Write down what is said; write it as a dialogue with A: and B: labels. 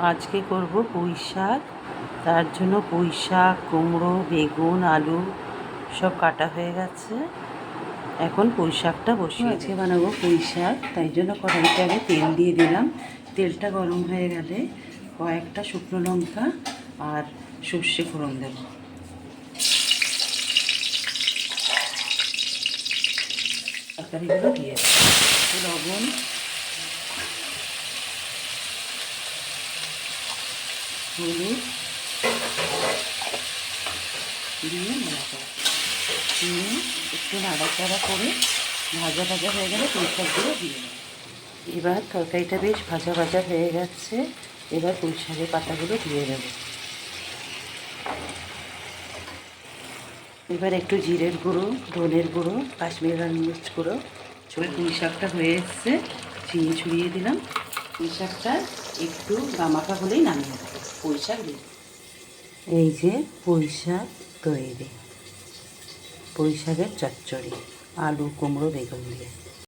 A: আজকে করব পুঁই শাক। তার জন্য পুঁই শাক, কুমড়ো, বেগুন, আলু সব কাটা হয়ে গেছে। এখন পুঁই শাকটা বসিয়ে আজকে বানাবো পুঁই শাক, তাই জন্য কড়াইতে আগে তেল দিয়ে দিলাম। তেলটা গরম হয়ে গেলে কয়েকটা শুকনো লঙ্কা আর সর্ষে ফোড়ন দেব। তরকারিগুলো দিয়ে লবণ, হলুদ দিয়ে দিয়ে একটু নাড়াচাড়া করে ভাজা ভাজা হয়ে গেলে পুঁই শাকগুলো দিয়ে দেবো। এবার তরকারিটা বেশ ভাজা ভাজা হয়ে গেছে। এবার পুঁই শাকের পাতাগুলো দিয়ে দেবো। এবার একটু জিরের গুঁড়ো, ধনের গুঁড়ো, কাশ্মীরি লাল মির্চ গুঁড়ো, ছড়ে পুঁই শাকটা হয়ে এসছে, চিনি ছড়িয়ে দিলাম। পুঁই শাকটা একটু গামাখা হলেই নামিয়ে দেবো। পুঁই শাক দিয়ে এই যে পুঁই শাক তৈরি। পুঁই শাকের চচ্চড়ি, আলু, কুমড়ো, বেগুন দিয়ে।